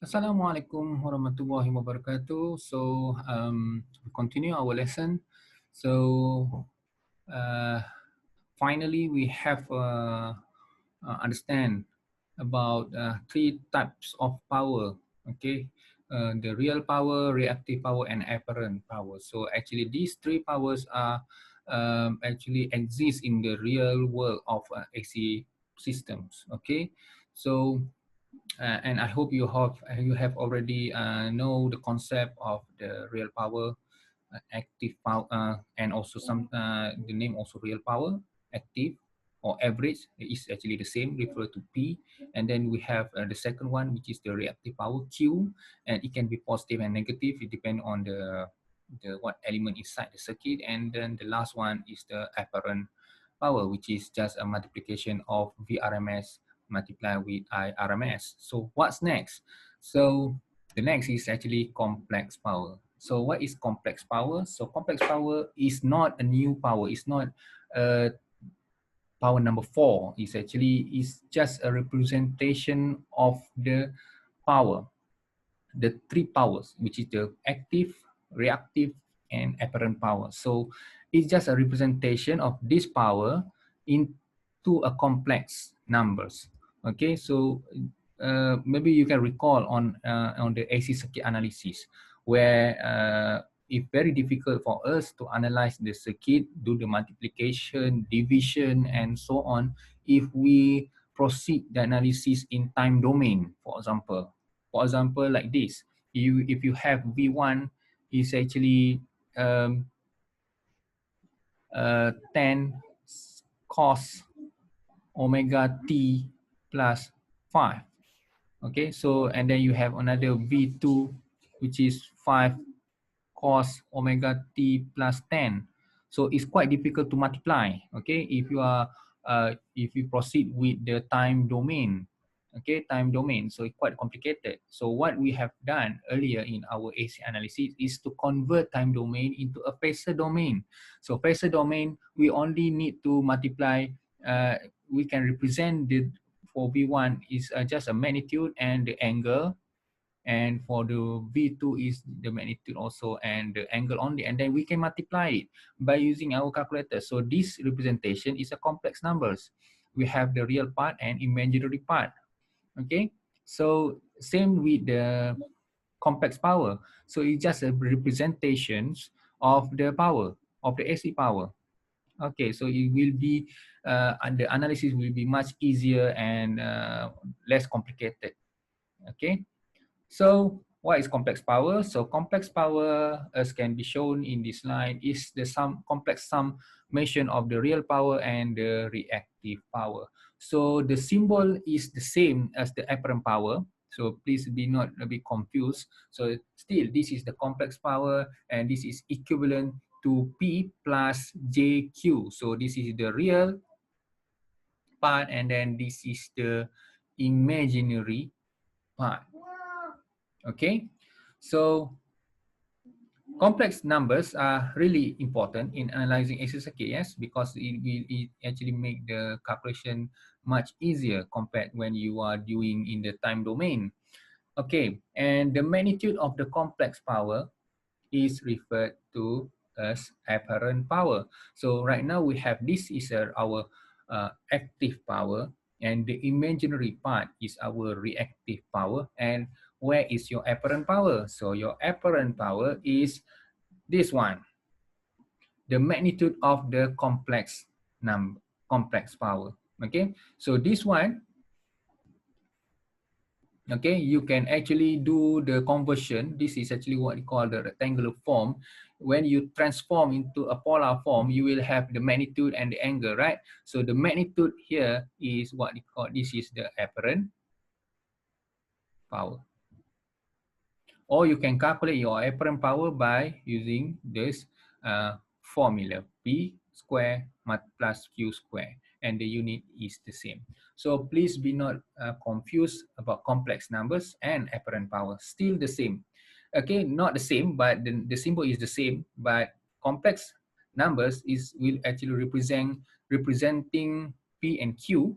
Assalamualaikum warahmatullahi wabarakatuh. We continue our lesson. So, uh, finally, we have understand about three types of power. Okay, the real power, reactive power, and apparent power. So, actually, these three powers are actually exist in the real world of AC systems. Okay, so and I hope you have already know the concept of the real power, active power, and also some the name also real power, active or average is actually the same, refer to P. And then we have the second one, which is the reactive power, Q, and it can be positive and negative. It depends on the what element inside the circuit. And then the last one is the apparent power, which is just a multiplication of VRMS multiply with IRMS. So what's next? So the next is actually complex power. So what is complex power? So complex power is not a new power. It's not power number 4. It's actually is just a representation of the power, the three powers, which is the active, reactive, and apparent power. So it's just a representation of this power into a complex numbers. Okay, so maybe you can recall on the AC circuit analysis, where it's very difficult for us to analyze the circuit, do the multiplication, division, and so on, if we proceed the analysis in time domain, for example. For example, like this, if you have V1 is actually 10 cos omega t plus 5. Okay, so and then you have another V2, which is 5 cos omega t plus 10. So it's quite difficult to multiply. Okay, if you proceed with the time domain. Okay, time domain. So it's quite complicated. So what we have done earlier in our AC analysis is to convert time domain into a phasor domain. So phasor domain, we only need to multiply. We can represent the for V1 is just a magnitude and the angle, and for the V2 is the magnitude also and the angle only, and then we can multiply it by using our calculator. So this representation is a complex numbers. We have the real part and imaginary part. Okay, so same with the complex power. So it's just a representations of the power, of the AC power. Okay, so it will be and the analysis will be much easier and less complicated. Okay, so what is complex power? So complex power, as can be shown in this slide, is the complex summation of the real power and the reactive power. So the symbol is the same as the apparent power. So please be not a bit confused. So still, this is the complex power, and this is equivalent to P plus JQ. So this is the real part, and then this is the imaginary part. Okay, so complex numbers are really important in analyzing AC circuit, yes, because it actually make the calculation much easier compared when you are doing in the time domain. Okay, and the magnitude of the complex power is referred to as apparent power. So right now we have this is our active power, and the imaginary part is our reactive power. And where is your apparent power? So your apparent power is this one, the magnitude of the complex power. Okay, so this one, okay, you can actually do the conversion. This is actually what we call the rectangular form. When you transform into a polar form, you will have the magnitude and the angle, right? So the magnitude here is what we call, this is the apparent power. Or you can calculate your apparent power by using this formula, P square plus Q square, and the unit is the same. So please be not confused about complex numbers and apparent power, still the same. Okay, not the same, but the symbol is the same, but complex numbers will actually representing P and Q,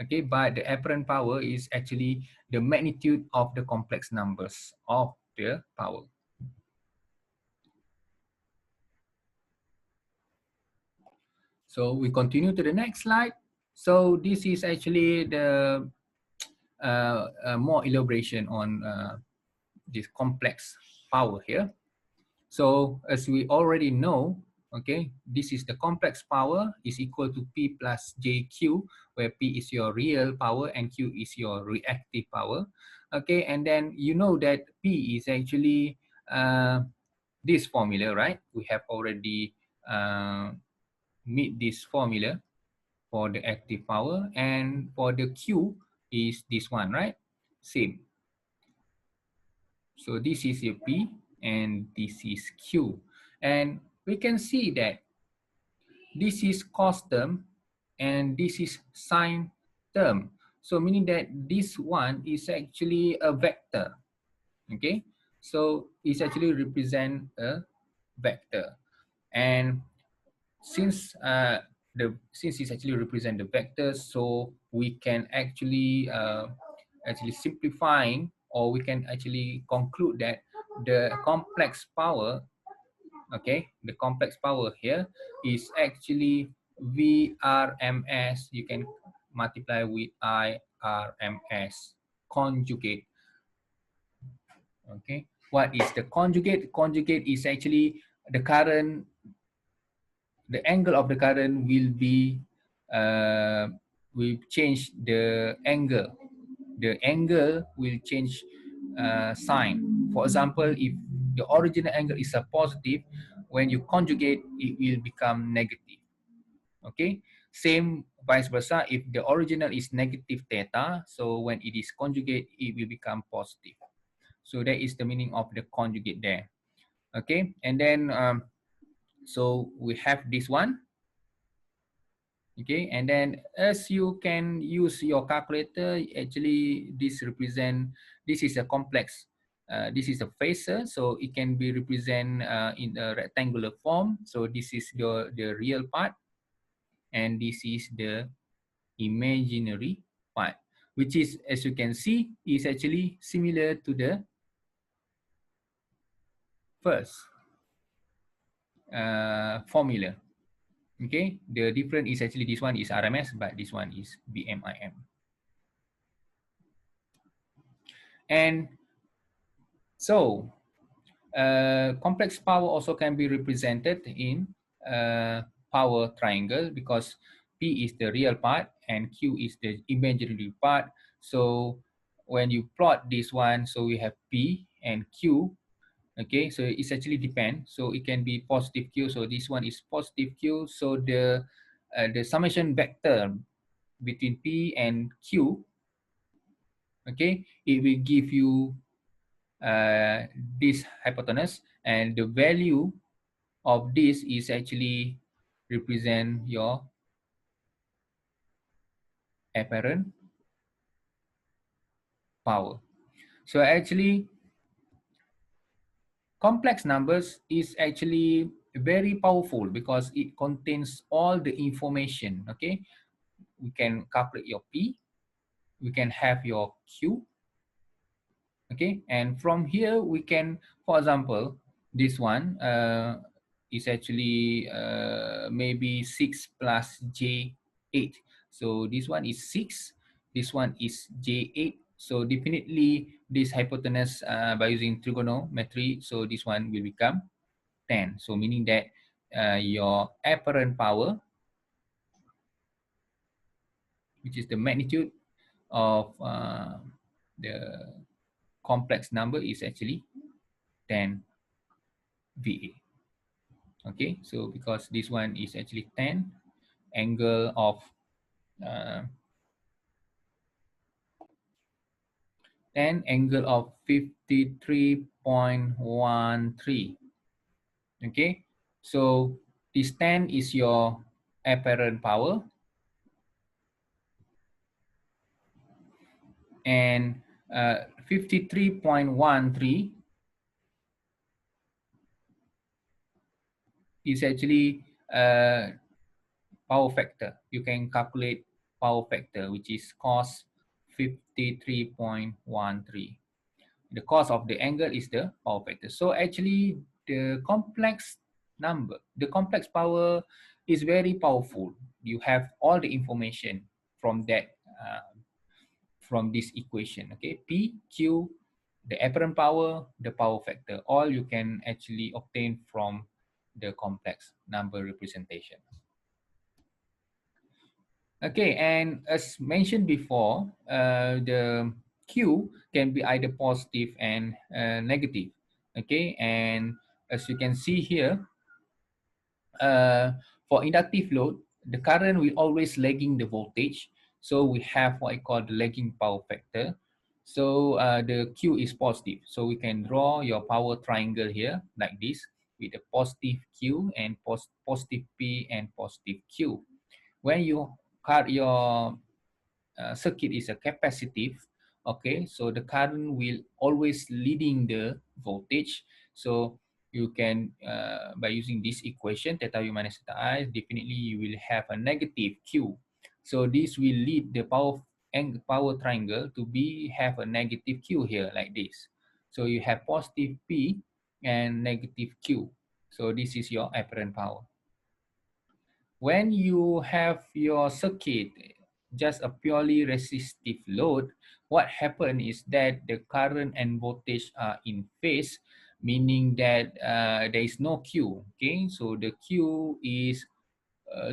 Okay, but the apparent power is actually the magnitude of the complex numbers of the power. So we continue to the next slide. So this is actually the more elaboration on this complex power here. So as we already know, okay, this is the complex power is equal to P plus JQ, where P is your real power and Q is your reactive power. Okay, and then you know that P is actually this formula, right? We have already meet this formula for the active power, and for the Q is this one, right? Same. So this is your P and this is Q. And we can see that this is cos term and this is sine term. So meaning that this one is actually a vector. Okay. So it's actually represent a vector. And since it's actually represent the vector, so we can actually simplifying, or we can actually conclude that the complex power, okay, the complex power here is actually VRMS. You can multiply with IRMS conjugate. Okay, what is the conjugate? Conjugate is actually the current, the angle of the current will be will change the angle. The angle will change sign. For example, if the original angle is a positive, when you conjugate, it will become negative. Okay, same vice versa. If the original is negative theta, so when it is conjugate, it will become positive. So that is the meaning of the conjugate there. Okay, and then so we have this one. Okay, and then as you can use your calculator, actually this represent, this is a complex, this is a phasor, so it can be represent in a rectangular form. So this is the real part, and this is the imaginary part, which is, as you can see, is actually similar to the first formula. Okay, the difference is actually this one is RMS, but this one is BMIM. And so complex power also can be represented in power triangle, because P is the real part and Q is the imaginary part. So when you plot this one, so we have P and Q. Okay, so it's actually depend. So it can be positive Q. So this one is positive Q. So the summation vector between P and Q, okay, it will give you this hypotenuse, and the value of this is actually represent your apparent power. So actually complex numbers is actually very powerful because it contains all the information. Okay, we can calculate your P, we can have your Q. Okay, and from here we can, for example, this one is actually maybe 6 plus J8. So this one is 6, this one is J8. So definitely this hypotenuse by using trigonometry, so this one will become 10. So meaning that your apparent power, which is the magnitude of the complex number, is actually 10 VA. Okay, so because this one is actually 10, angle of uh, 10 angle of 53.13. Okay, so this 10 is your apparent power, and 53.13 is actually power factor. You can calculate power factor, which is cos 53.13. The cos of the angle is the power factor. So actually the complex power is very powerful. You have all the information from that from this equation. Okay, P, Q, the apparent power, the power factor, all you can actually obtain from the complex number representation. Okay, and as mentioned before, the Q can be either positive and negative. Okay, and as you can see here, for inductive load, the current will always lagging the voltage. So we have what I call the lagging power factor. So the Q is positive. So we can draw your power triangle here like this with a positive Q and positive P and positive Q. When you cut your circuit is a capacitive, okay, so the current will always leading the voltage. So you can by using this equation theta v minus theta I, definitely you will have a negative Q. So this will lead the power triangle to be have a negative Q here like this. So you have positive P and negative Q. So this is your apparent power. When you have your circuit just a purely resistive load, what happens is that the current and voltage are in phase, meaning that there is no Q. Okay, so the Q is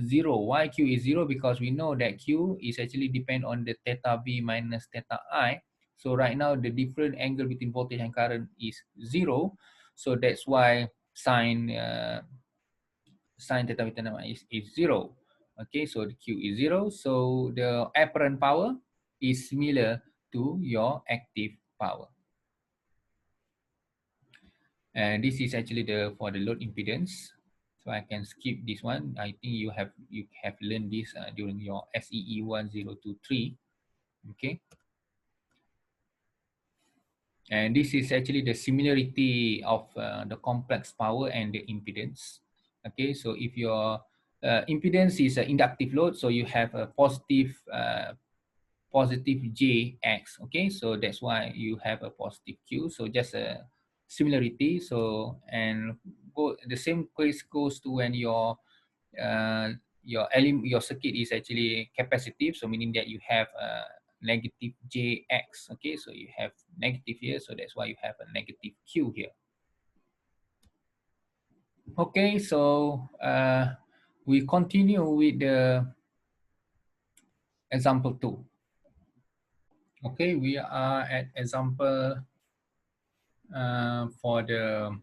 zero. Why Q is zero? Because we know that Q is actually depend on the theta V minus theta I. So right now the different angle between voltage and current is zero. So that's why sine theta beta is zero. Okay, so the Q is zero. So the apparent power is similar to your active power. And this is actually the for the load impedance. So I can skip this one. I think you have learned this during your SEE 1023. Okay. And this is actually the similarity of the complex power and the impedance. Okay, so if your impedance is an inductive load, so you have a positive JX. Okay, so that's why you have a positive Q. So just a similarity. So and the same case goes to when your circuit is actually capacitive, so meaning that you have a negative JX. Okay, so you have negative here, so that's why you have a negative Q here. Okay, so we continue with the example 2. Okay, we are at example for the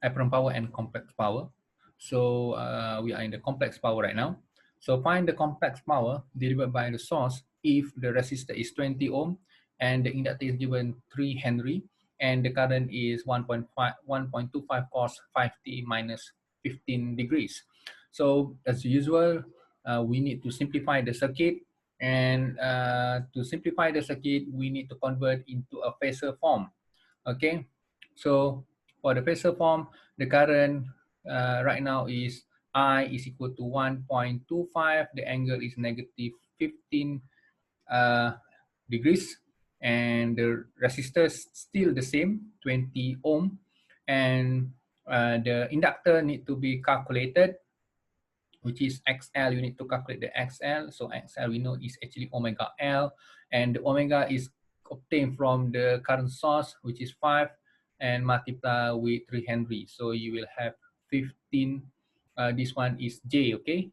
apparent power and complex power. So we are in the complex power right now. So find the complex power delivered by the source if the resistor is 20 ohm and the inductor is given 3 Henry and the current is 1.25 cos 5t minus 15 degrees. So as usual, we need to simplify the circuit, and to simplify the circuit, we need to convert into a phasor form. Okay, so for the phasor form, the current right now is I is equal to 1.25. The angle is negative 15 degrees, and the resistor is still the same, 20 ohm, and the inductor need to be calculated, which is XL. You need to calculate the XL. So XL we know is actually omega L, and the omega is obtained from the current source, which is 5, and multiply with 3 Henry. So you will have 15. This one is J, okay?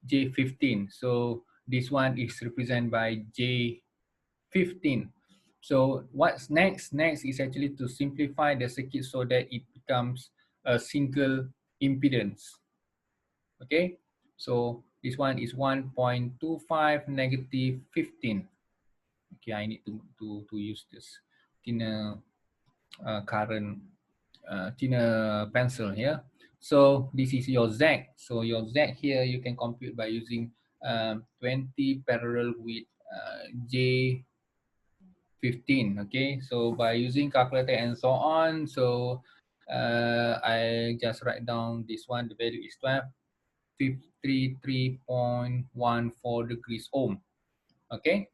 J15. So this one is represented by J15. So what's next? Next is actually to simplify the circuit so that it becomes a single impedance. Okay, so this one is 1.25 negative 15. Okay, I need to use this thinner current thinner pencil here. So this is your Z. So your Z here you can compute by using 20 parallel with J15. Okay, so by using calculator and so on, so I just write down this one. The value is 12. 53.14 degrees ohm. Okay.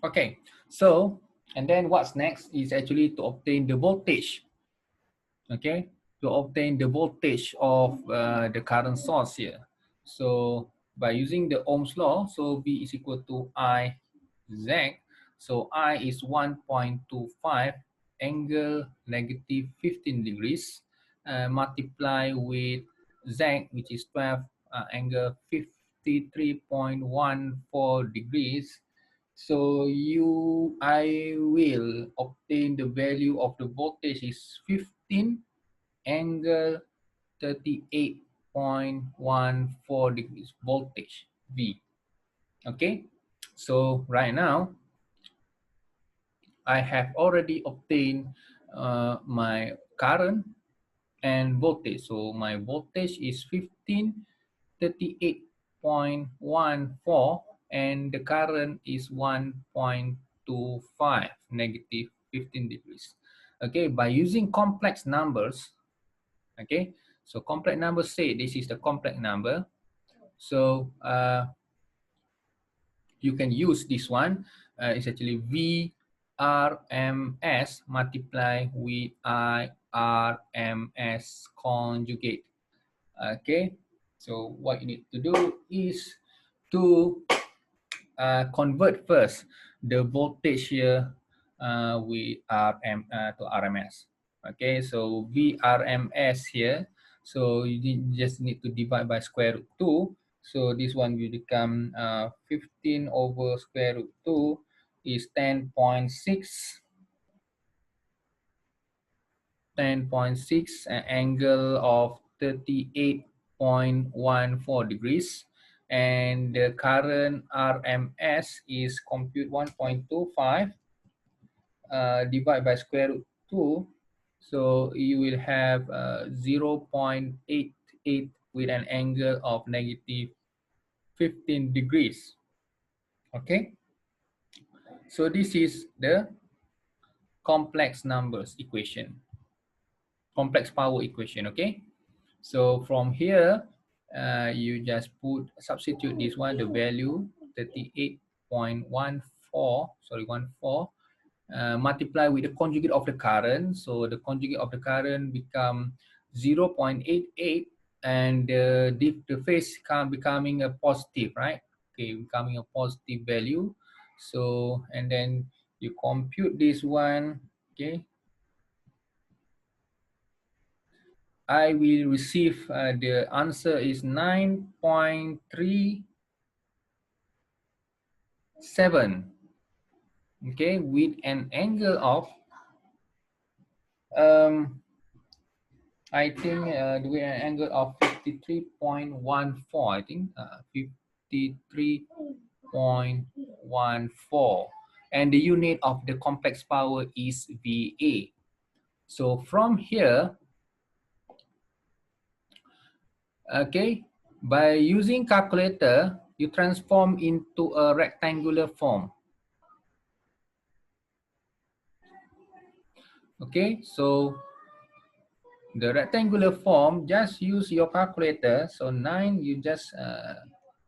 Okay. So, and then what's next is actually to obtain the voltage. Okay, to obtain the voltage of the current source here. So by using the Ohm's law, so V is equal to I Z. So I is 1.25 angle negative 15 degrees multiply with Z, which is 12 angle 53.14 degrees. So I will obtain the value of the voltage is 15 angle 38.14 degrees voltage V. Okay, so right now I have already obtained my current and voltage. So my voltage is 1538.14 and the current is 1.25 negative 15 degrees. Okay, by using complex numbers, okay, so complex number say this is the complex number. So you can use this one. It's actually VRMS multiply with IRMS conjugate. Okay, so what you need to do is to convert first the voltage here with to RMS. Okay, so VRMS here. So you just need to divide by square root 2. So this one will become 15 over square root 2 is 10.6. 10.6 angle of 38.14 degrees, and the current RMS is compute 1.25 divide by square root 2, so you will have 0.88 with an angle of negative 15 degrees. Okay, so this is the complex numbers equation, complex power equation. Okay, so from here, you just substitute this one, the value 38.14, sorry, 14, multiply with the conjugate of the current. So the conjugate of the current become 0.88, and the phase becoming a positive, right? Okay, becoming a positive value. So, and then you compute this one, okay, I will receive the answer is 9.37, okay, with an angle of I think with an angle of 53.14, I think 53.14, and the unit of the complex power is VA. So from here, okay, by using calculator, you transform into a rectangular form. Okay, so the rectangular form, just use your calculator. So 9, you just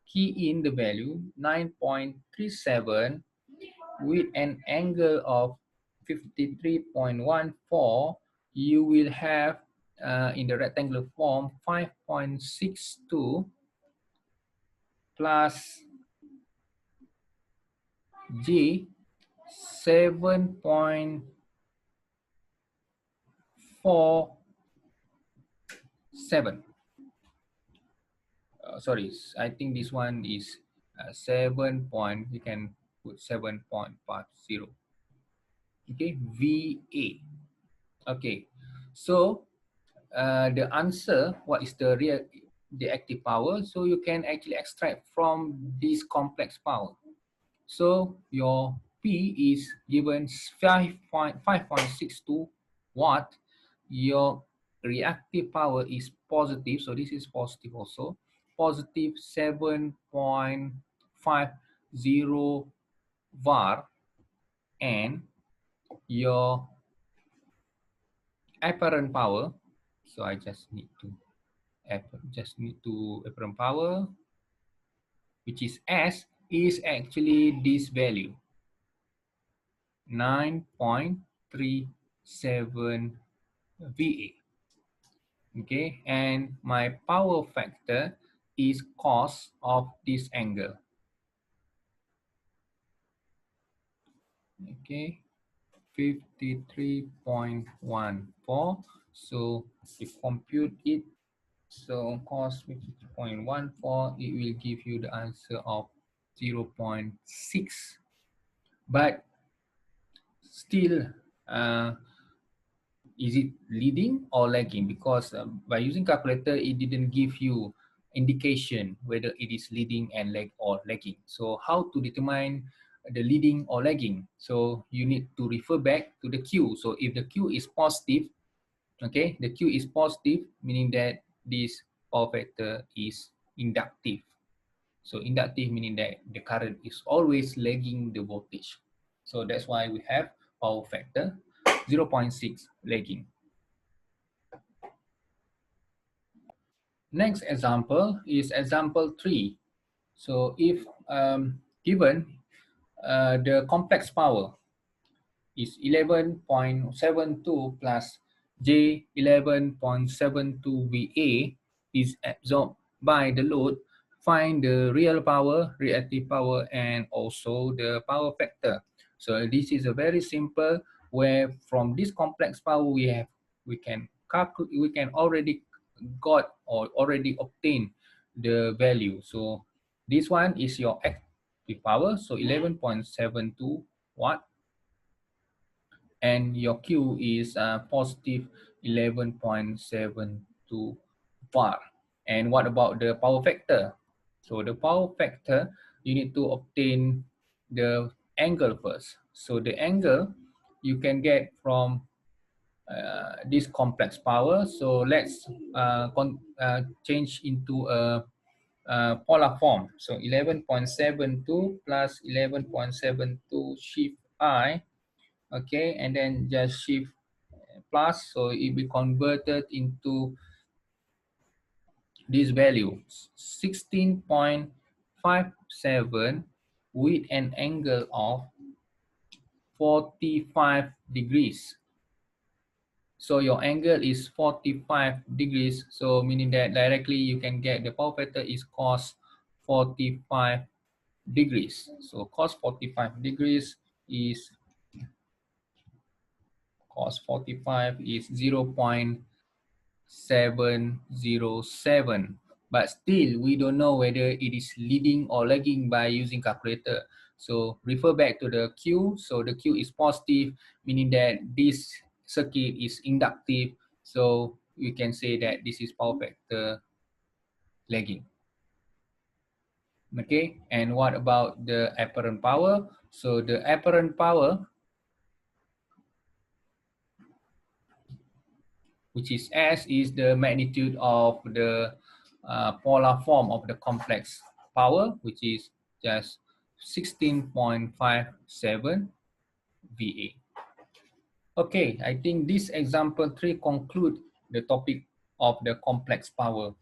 key in the value 9.37 with an angle of 53.14. You will have in the rectangular form 5.62 plus G 7.47. Sorry, I think this one is 7 point, we can put 7.50. Okay, VA. Okay, so the answer, what is the active power? So you can actually extract from this complex power. So your P is given 5.62 watt. Your reactive power is positive, so this is positive also, positive 7.50 var, and your apparent power, So I just need to apparent power, which is S, is actually this value, 9.37 VA. Okay, and my power factor is cos of this angle. Okay, 53.14. So if compute it, so cos 53.14, it will give you the answer of 0.6. But still, is it leading or lagging? Because by using calculator, it didn't give you indication whether it is leading and lag or lagging. So how to determine the leading or lagging? So you need to refer back to the Q. So if the Q is positive, okay, the Q is positive, meaning that this power factor is inductive. So inductive meaning that the current is always lagging the voltage. So that's why we have power factor 0.6 lagging. Next example is example 3. So if given the complex power is 11.72 plus J 11.72 VA is absorbed by the load, find the real power, reactive power, and also the power factor. So this is a very simple where from this complex power we can calculate, we can already got or already obtain the value. So this one is your active power, so 11.72 watt, and your Q is positive 11.72 bar. And what about the power factor? So the power factor, you need to obtain the angle first. So the angle you can get from this complex power. So let's change into a polar form. So 11.72 plus 11.72 shift I, okay, and then just shift plus, so it will be converted into this value 16.57 with an angle of 45 degrees. So your angle is 45 degrees, so meaning that directly you can get the power factor is cos 45 degrees. So cos 45 degrees is cos 45 is 0.707, but still we don't know whether it is leading or lagging by using calculator. So refer back to the Q. So the Q is positive, meaning that this circuit is inductive, so we can say that this is power factor lagging. Okay, and what about the apparent power? So the apparent power, which is S, is the magnitude of the polar form of the complex power, which is just 16.57 VA. Okay, I think this example 3 conclude the topic of the complex power.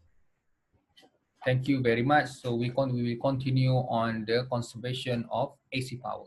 Thank you very much. So we will continue on the conservation of AC power.